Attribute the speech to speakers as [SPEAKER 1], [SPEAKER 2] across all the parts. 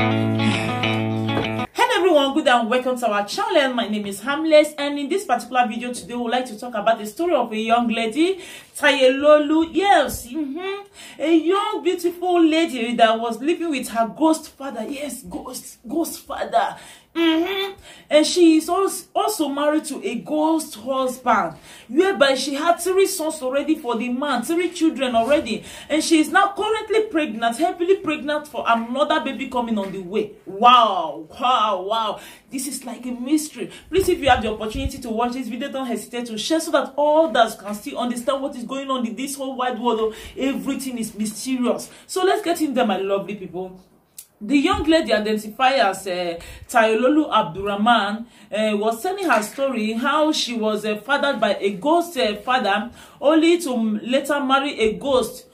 [SPEAKER 1] Hello everyone, good and welcome to our channel. My name is Harmless, and in this particular video today we would like to talk about the story of a young lady, Tayelolu. Yes, a young beautiful lady that was living with her ghost father. Yes, ghost father. And she is also married to a ghost husband, whereby she had 3 sons already for the man, 3 children already, and she is now currently pregnant, heavily pregnant for another baby coming on the way. Wow, this is like a mystery. Please, if you have the opportunity to watch this video, don't hesitate to share so that others can still understand what is going on in this whole wide world. Everything is mysterious. So let's get in there, my lovely people. The young lady, identified as Tayelolu Abdurrahman, was telling her story how she was fathered by a ghost father, only to later marry a ghost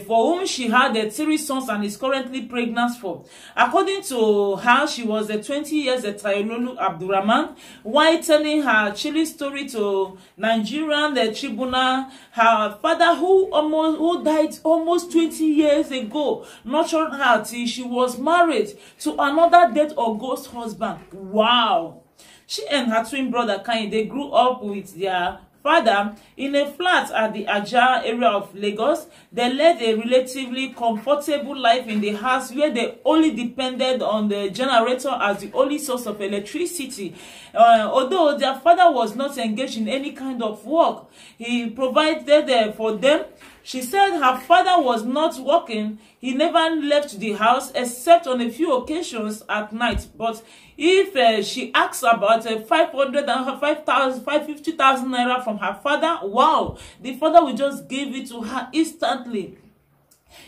[SPEAKER 1] for whom she had 3 sons and is currently pregnant for. According to her, she was 20 years Tayelolu Abdurrahman. While telling her chilling story to Nigerian tribunal, her father, who died almost 20 years ago, nurtured her till she was married to another dead or ghost husband. Wow! She and her twin brother Kanye, they grew up with their father in a flat at the Ajah area of Lagos. They led a relatively comfortable life in the house where they only depended on the generator as the only source of electricity. Although their father was not engaged in any kind of work, he provided for them. She said her father was not working. He never left the house except on a few occasions at night. But if she asks about 550,000 naira from her father, wow, the father will just give it to her instantly.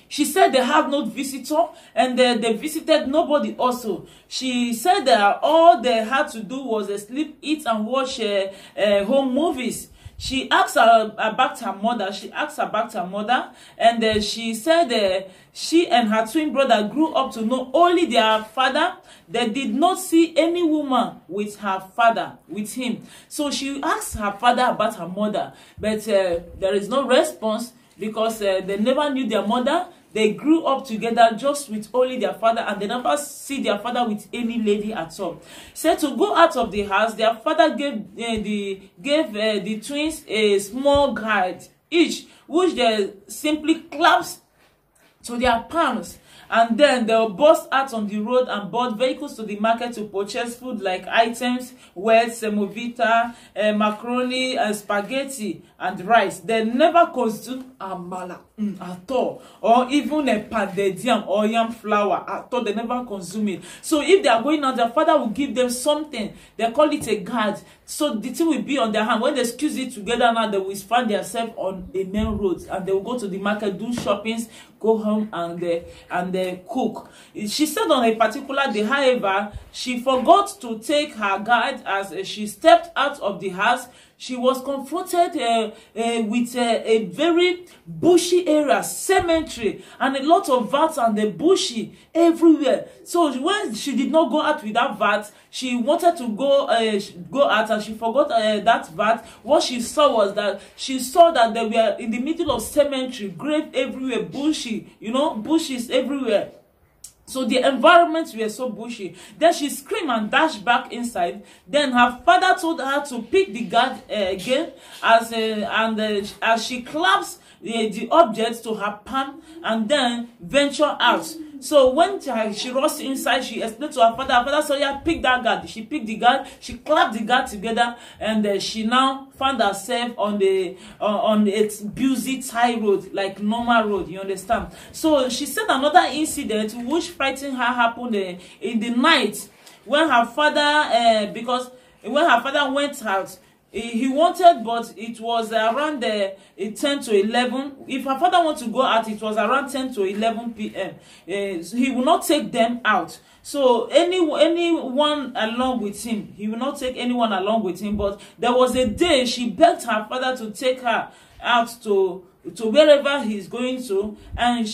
[SPEAKER 1] She said they have no visitor, and they visited nobody also. She said that all they had to do was sleep, eat, and watch home movies. She asked her about her mother. And she said she and her twin brother grew up to know only their father. They did not see any woman with her father, with him. So she asked her father about her mother, but there is no response because they never knew their mother. They grew up together just with only their father, and they never see their father with any lady at all. Said to go out of the house, their father gave the twins a small guide each, which they simply clasped to their palms. And then they'll burst out on the road and board vehicles to the market to purchase food like items, wet, semovita, macaroni, spaghetti, and rice. They never consume amala at all, or even a pounded yam or yam flour at all. They never consume it. So if they are going out, their father will give them something. They call it a guard. So the thing will be on their hand. When they squeeze it together now, they will find themselves on a main road, and they will go to the market, do shoppings, go home, and cook. She said on a particular day, however, she forgot to take her guide. As she stepped out of the house, she was confronted with a very bushy area, cemetery, and a lot of vats and the bushy everywhere. So when she did not go out with that vat, she wanted to go out, and she forgot that vat. What she saw was that they were in the middle of cemetery, grave everywhere, bushy, bushes everywhere. So the environments were so bushy. Then she screamed and dashed back inside. Then her father told her to pick the guard again, as she clasped the object to her palm and then venture out. So when she rushed inside, she explained to her father. Her father said, "Yeah, pick that guard." She picked the guard. She clapped the guard together, and she now found herself on its busy Thai road, like normal road. You understand? So she said another incident which frightened her happened in the night when her father, because when her father went out. He wanted, but it was around 10 to 11. If her father wanted to go out, it was around 10 to 11 p.m. He will not take them out. So anyone along with him, he will not take anyone along with him. But there was a day she begged her father to take her out to wherever he's going to, and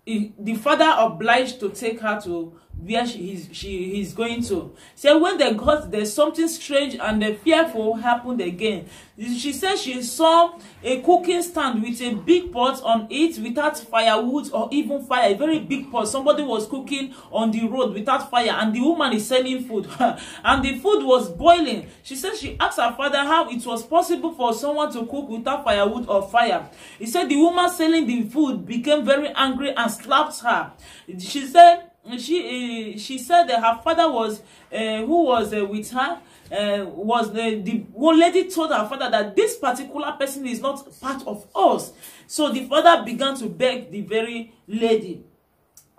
[SPEAKER 1] the father obliged to take her to where he's going to. So when they got there, something strange and fearful happened again. She said she saw a cooking stand with a big pot on it without firewood or even fire. A very big pot. Somebody was cooking on the road without fire, and the woman is selling food and the food was boiling. She said she asked her father how it was possible for someone to cook without firewood or fire. He said the woman selling the food became very angry and slapped her. She said she said that her father was who was with her was the one lady told her father that this particular person is not part of us. So the father began to beg the very lady,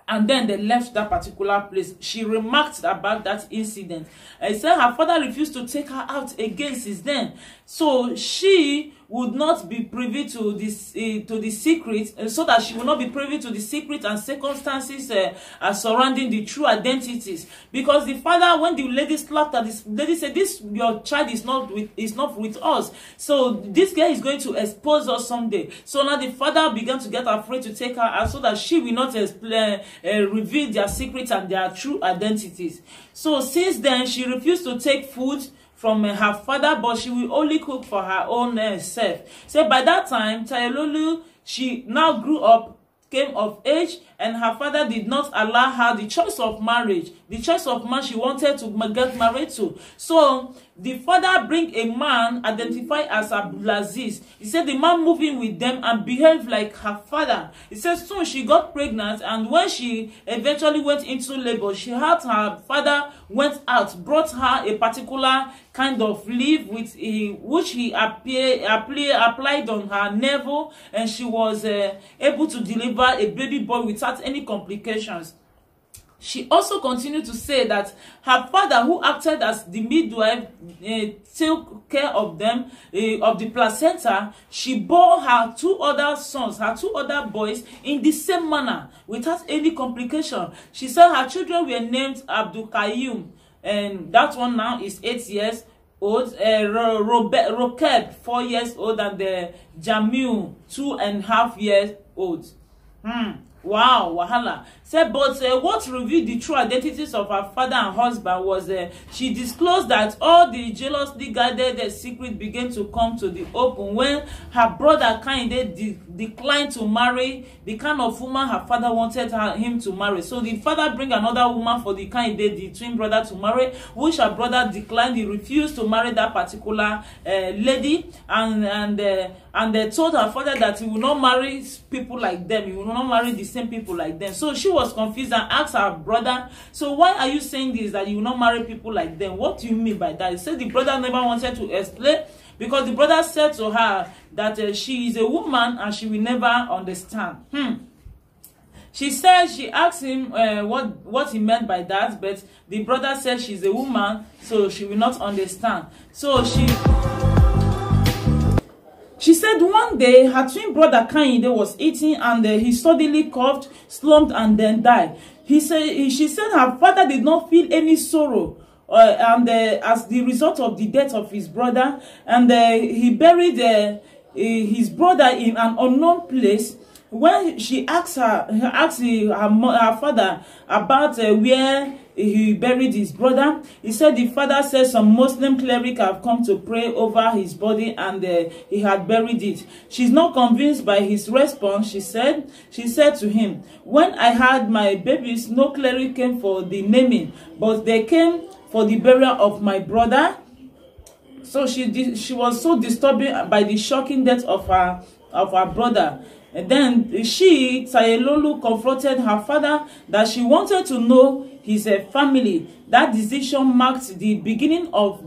[SPEAKER 1] and then they left that particular place. She remarked about that incident. He said her father refused to take her out again since then. So she would not be privy to this to the secret, so that she will not be privy to the secret and circumstances surrounding the true identities. Because the father, when the lady slapped her, this lady said, "This your child is not with us. So this girl is going to expose us someday." So now the father began to get afraid to take her out, so that she will not reveal their secrets and their true identities. So since then, she refused to take food from her father, but she will only cook for her own self. So by that time, Tayelolu, she now grew up, came of age, and her father did not allow her the choice of marriage, the choice of man she wanted to get married to. So the father bring a man identified as Abdulaziz. He said the man moved in with them and behaved like her father. He said soon she got pregnant, and when she eventually went into labor, she had her father went out, brought her a particular kind of leaf with which he applied on her navel, and she was able to deliver a baby boy without any complications. She also continued to say that her father, who acted as the midwife, took care of them, of the placenta. She bore her two other sons, her two other boys, in the same manner, without any complication. She said her children were named Abdul Qayyum, and that one now is 8 years old, Rokeb 4 years old, and Jamil 2.5 years old. Wow, wahala. Said, but what revealed the true identities of her father and husband was she disclosed that all the jealously guarded secret began to come to the open when her brother Kehinde declined to marry the kind of woman her father wanted him to marry. So the father bring another woman for the Kehinde, the twin brother, to marry, which her brother declined. He refused to marry that particular lady, and they told her father that he will not marry people like them. He will not marry the same people like them. So she was confused and asked her brother, "So why are you saying this, that you will not marry people like them? What do you mean by that?" He said the brother never wanted to explain, because the brother said to her that she is a woman and she will never understand. She said she asked him what he meant by that, but the brother said she's a woman, so she will not understand. So she said one day her twin brother Kehinde was eating, and he suddenly coughed, slumped, and then died. She said her father did not feel any sorrow as the result of the death of his brother, and he buried his brother in an unknown place. When she asked her father about where he buried his brother, he said the father said some Muslim cleric have come to pray over his body, and he had buried it. She's not convinced by his response. She said to him, "When I had my babies, no cleric came for the naming, but they came for the burial of my brother." So she was so disturbed by the shocking death of her brother. And then Tayelolu, confronted her father that she wanted to know his family. That decision marked the beginning of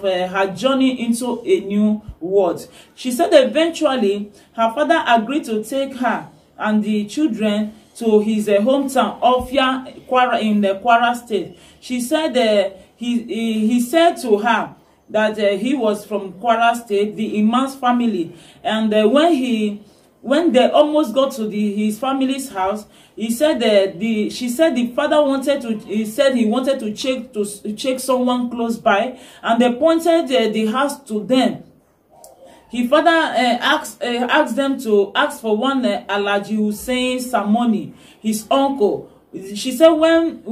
[SPEAKER 1] her journey into a new world. She said eventually her father agreed to take her and the children to his hometown, Ofia, in the Kwara State. She said he said to her that he was from Kwara State, the Imam's family, and when they almost got to his family's house, he said she said the father wanted to check someone close by, and they pointed the house to them. His father asked them to ask for one Alhaji Hussein Samoni, his uncle, She said when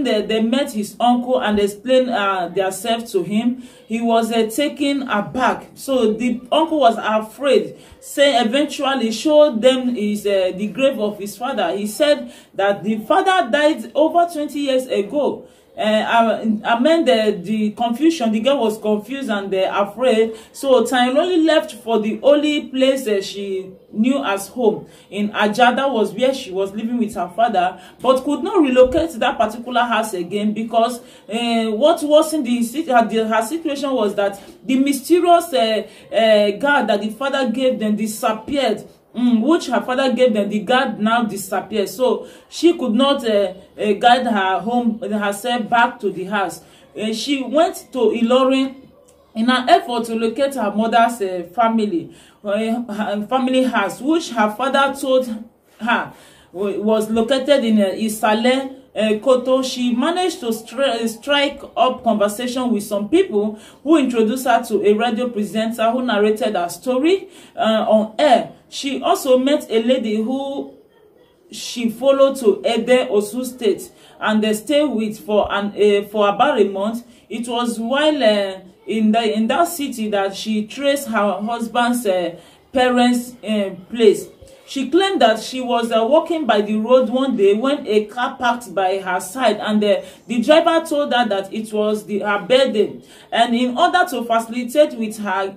[SPEAKER 1] they met his uncle and explained themselves to him, he was taken aback. So the uncle was afraid, saying eventually showed them the grave of his father. He said that the father died over 20 years ago. Amid the confusion, the girl was confused and afraid. So Tailolu left for the only place she knew as home in Ajada, was where she was living with her father, but could not relocate to that particular house again because what was in her situation was that the mysterious guard that the father gave them disappeared. Which her father gave them, the guard now disappeared, so she could not guide herself back to the house. She went to Ilorin in an effort to locate her mother's family house, which her father told her was located in Isale Koto. She managed to strike up conversation with some people who introduced her to a radio presenter who narrated her story on air. She also met a lady who she followed to Ede, Osun State, and they stayed with for about a month. It was while in that city that she traced her husband's parents' place. She claimed that she was walking by the road one day when a car parked by her side, and the driver told her that it was her birthday, and in order to facilitate with her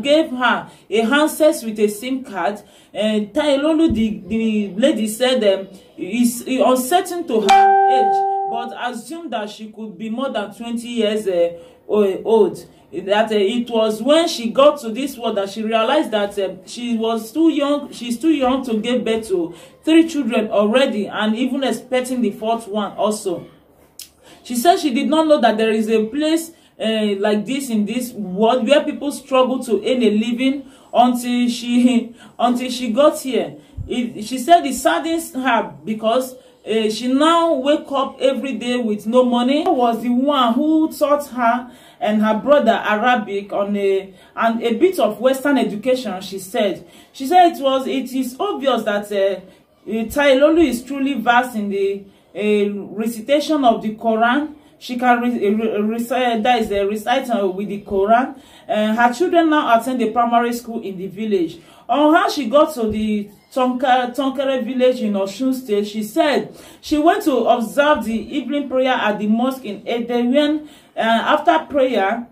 [SPEAKER 1] gave her a handset with a SIM card. Tailolu, the lady, said is uncertain to her age, but assumed that she could be more than 20 years old. That it was when she got to this world that she realized that she was too young. She's too young to give birth to 3 children already, and even expecting the 4th one also. She said she did not know that there is a place like this in this world where people struggle to earn a living until she got here. She said it saddens her because she now wake up every day with no money. She was the one who taught her and her brother Arabic and a bit of Western education. She said it is obvious that Tailolu is truly versed in the recitation of the Quran. She can recite with the Quran. Her children now attend a primary school in the village. On how she got to the Tonkere village in Osun State, she said she went to observe the evening prayer at the mosque in Ede. When after prayer,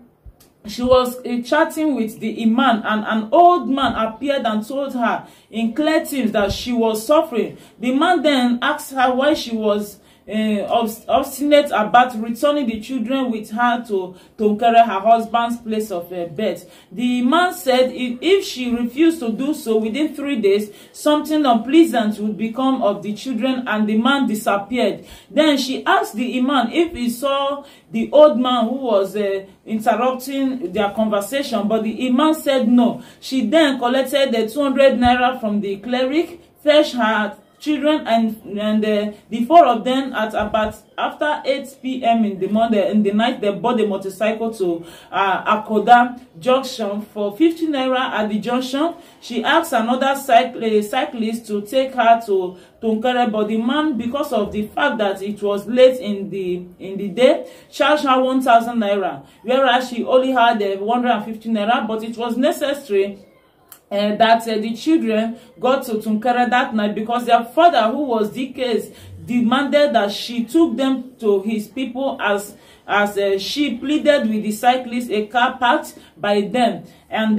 [SPEAKER 1] she was chatting with the imam, and an old man appeared and told her in clear terms that she was suffering. The man then asked her why she was obstinate about returning the children with her to Tonkere, her husband's place of birth. The man said if she refused to do so within 3 days, something unpleasant would become of the children, and the man disappeared. Then she asked the imam if he saw the old man who was interrupting their conversation, but the imam said no. She then collected the 200 naira from the cleric, fetched her children, and the 4 of them at about after 8 p.m. in the night, they bought the motorcycle to Akoda junction for 50 naira. At the junction, she asked another cyclist to take her to Tonkere, but the man, because of the fact that it was late in the day, charged her 1,000 naira, whereas she only had 150 naira. But it was necessary that the children got to Tonkere that night because their father, who was DK's, demanded that she took them to his people as she pleaded with the cyclist a car parked by them and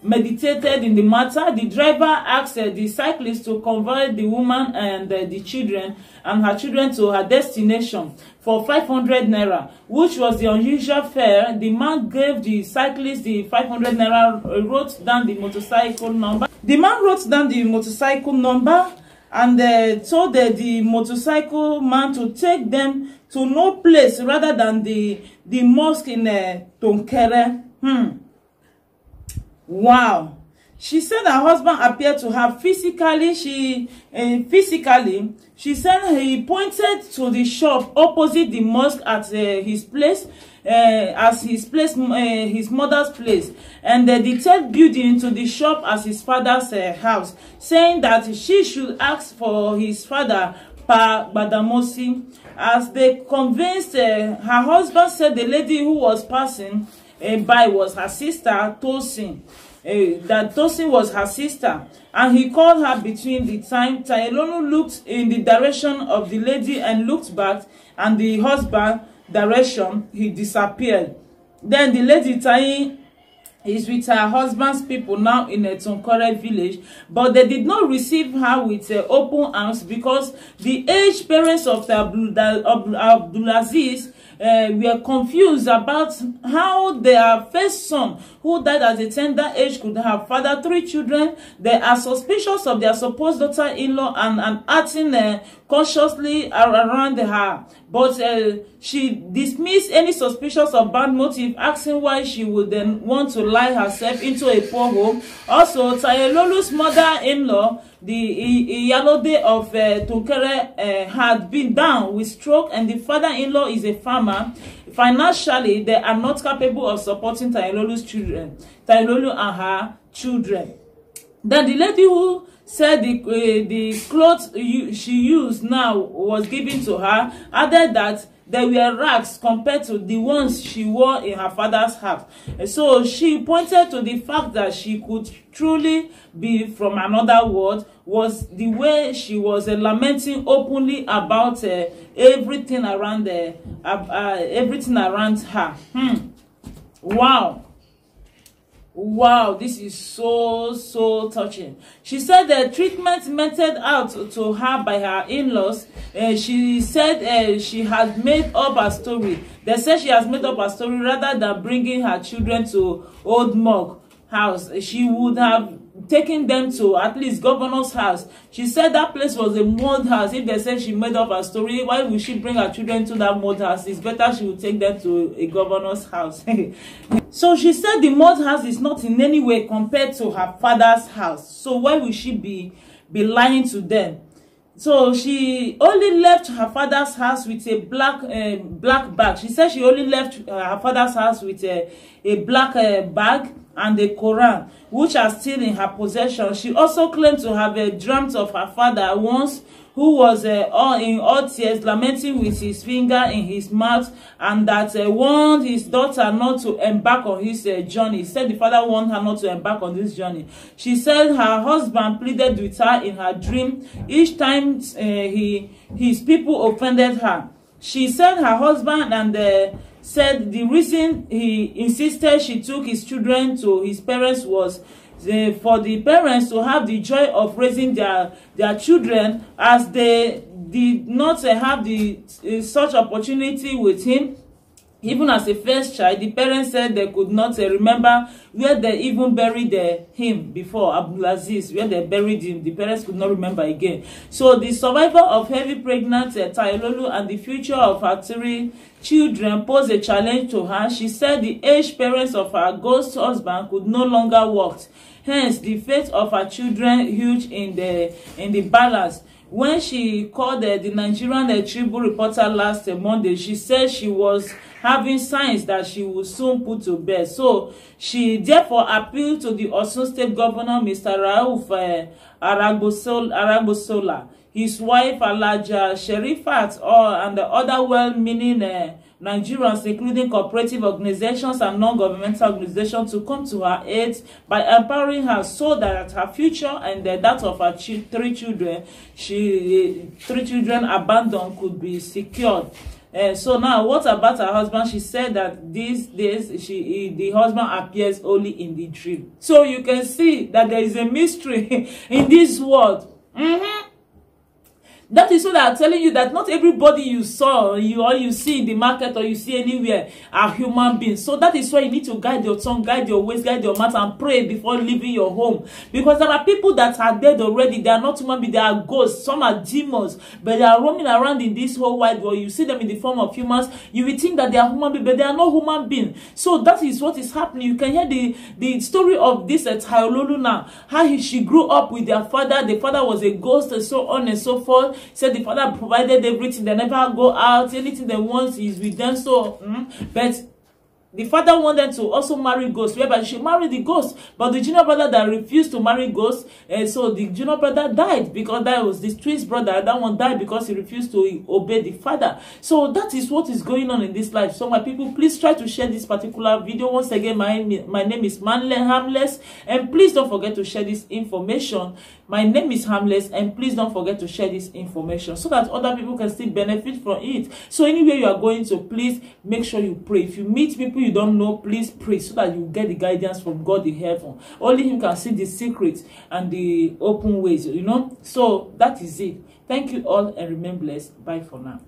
[SPEAKER 1] meditated in the matter. The driver asked the cyclist to convey the woman and the children and her children to her destination for 500 naira, which was the unusual fare. The man gave the cyclist the 500 naira, wrote down the motorcycle number. The man wrote down the motorcycle number and told the motorcycle man to take them to no place rather than the mosque in Tonkere. Wow. She said her husband appeared to her physically. She said he pointed to the shop opposite the mosque at his place, his mother's place, and the third building into the shop as his father's house, saying that she should ask for his father Pa Gbadamosi. As they convinced her husband said the lady who was passing by was her sister Tosin. That Tosin was her sister, and he called her between the time Tayelolu looked in the direction of the lady and looked back, and the husband direction, he disappeared. Then the lady Tayi is with her husband's people now in a Tonkore village, but they did not receive her with open arms because the aged parents of Abdulaziz were confused about how their first son, who died at a tender age, could have fathered 3 children. They are suspicious of their supposed daughter-in-law and acting consciously around her, but she dismissed any suspicions of bad motive, asking why she would then want to lie herself into a poor home. Also, Tayelolu's mother-in-law, the Iyalode of Tonkere, had been down with stroke, and the father-in-law is a farmer. Financially, they are not capable of supporting Tayelolu's children, Tayelolu and her children. Then the lady who said the clothes she used now was given to her added that they were rags compared to the ones she wore in her father's house. So she pointed to the fact that she could truly be from another world, was the way she was lamenting openly about everything around her. Wow, this is so touching. She said the treatment meted out to her by her in-laws. She said she had made up her story. They said she has made up her story rather than bringing her children to Old Mog house. She would have taken them to at least governor's house. She said that place was a mud house. If they said she made up her story, why would she bring her children to that mud house? It's better she would take them to a governor's house. So she said the mud house is not in any way compared to her father's house. So why would she be lying to them? So she only left her father's house with a black bag. She said she only left her father's house with a black bag and the Quran, which are still in her possession. She also claimed to have dreamt of her father once, who was in all tears, lamenting with his finger in his mouth, and that warned his daughter not to embark on his journey. He said the father warned her not to embark on this journey. She said her husband pleaded with her in her dream each time his people offended her. She said her husband and said the reason he insisted she took his children to his parents was for the parents to have the joy of raising their children, as they did not have such opportunity with him. Even as a first child, the parents said they could not remember where they even buried him before, Abdulaziz, where they buried him. The parents could not remember again. So the survival of heavy pregnant Tayelolu and the future of her 3 children posed a challenge to her. She said the aged parents of her ghost husband could no longer walk. Hence, the fate of her children huge in the balance. When she called the Nigerian Tribune reporter last Monday, she said she was having signs that she would soon put to bed. So she therefore appealed to the Osun State Governor, Mr. Rauf Aragbosola, his wife Alaja Sherifat, and the other well-meaning Nigerians, including cooperative organizations and non-governmental organizations, to come to her aid by empowering her so that her future and that of her 3 children, 3 children abandoned, could be secured. So now, what about her husband? She said that these days the husband appears only in the dream. So you can see that there is a mystery in this world. That is what I'm telling you, that not everybody you saw, or you see in the market, or you see anywhere, are human beings. So that is why you need to guide your tongue, guide your ways, guide your mouth, and pray before leaving your home. Because there are people that are dead already. They are not human beings, they are ghosts. Some are demons, but they are roaming around in this whole wide world. You see them in the form of humans. You will think that they are human beings, but they are not human beings. So that is what is happening. You can hear the story of this Tayelolu now. How she grew up with their father. The father was a ghost, and so on and so forth. Said the father provided everything. They never go out. Anything they want is with them. So, but the father wanted to also marry Ghost, whereby she married the Ghost, but the junior brother that refused to marry Ghost, and so the junior brother died, because that was this twins brother. That one died because he refused to obey the father. So that is what is going on in this life. So my people, please try to share this particular video. Once again, my name is Manle Harmless, and please don't forget to share this information. My name is Harmless, and please don't forget to share this information so that other people can still benefit from it. So anywhere you are going to, please make sure you pray. If you meet people you don't know, please pray so that you get the guidance from God in heaven. Only him can see the secrets and the open ways, you know. So that is it. Thank you all, and remain blessed. Bye for now.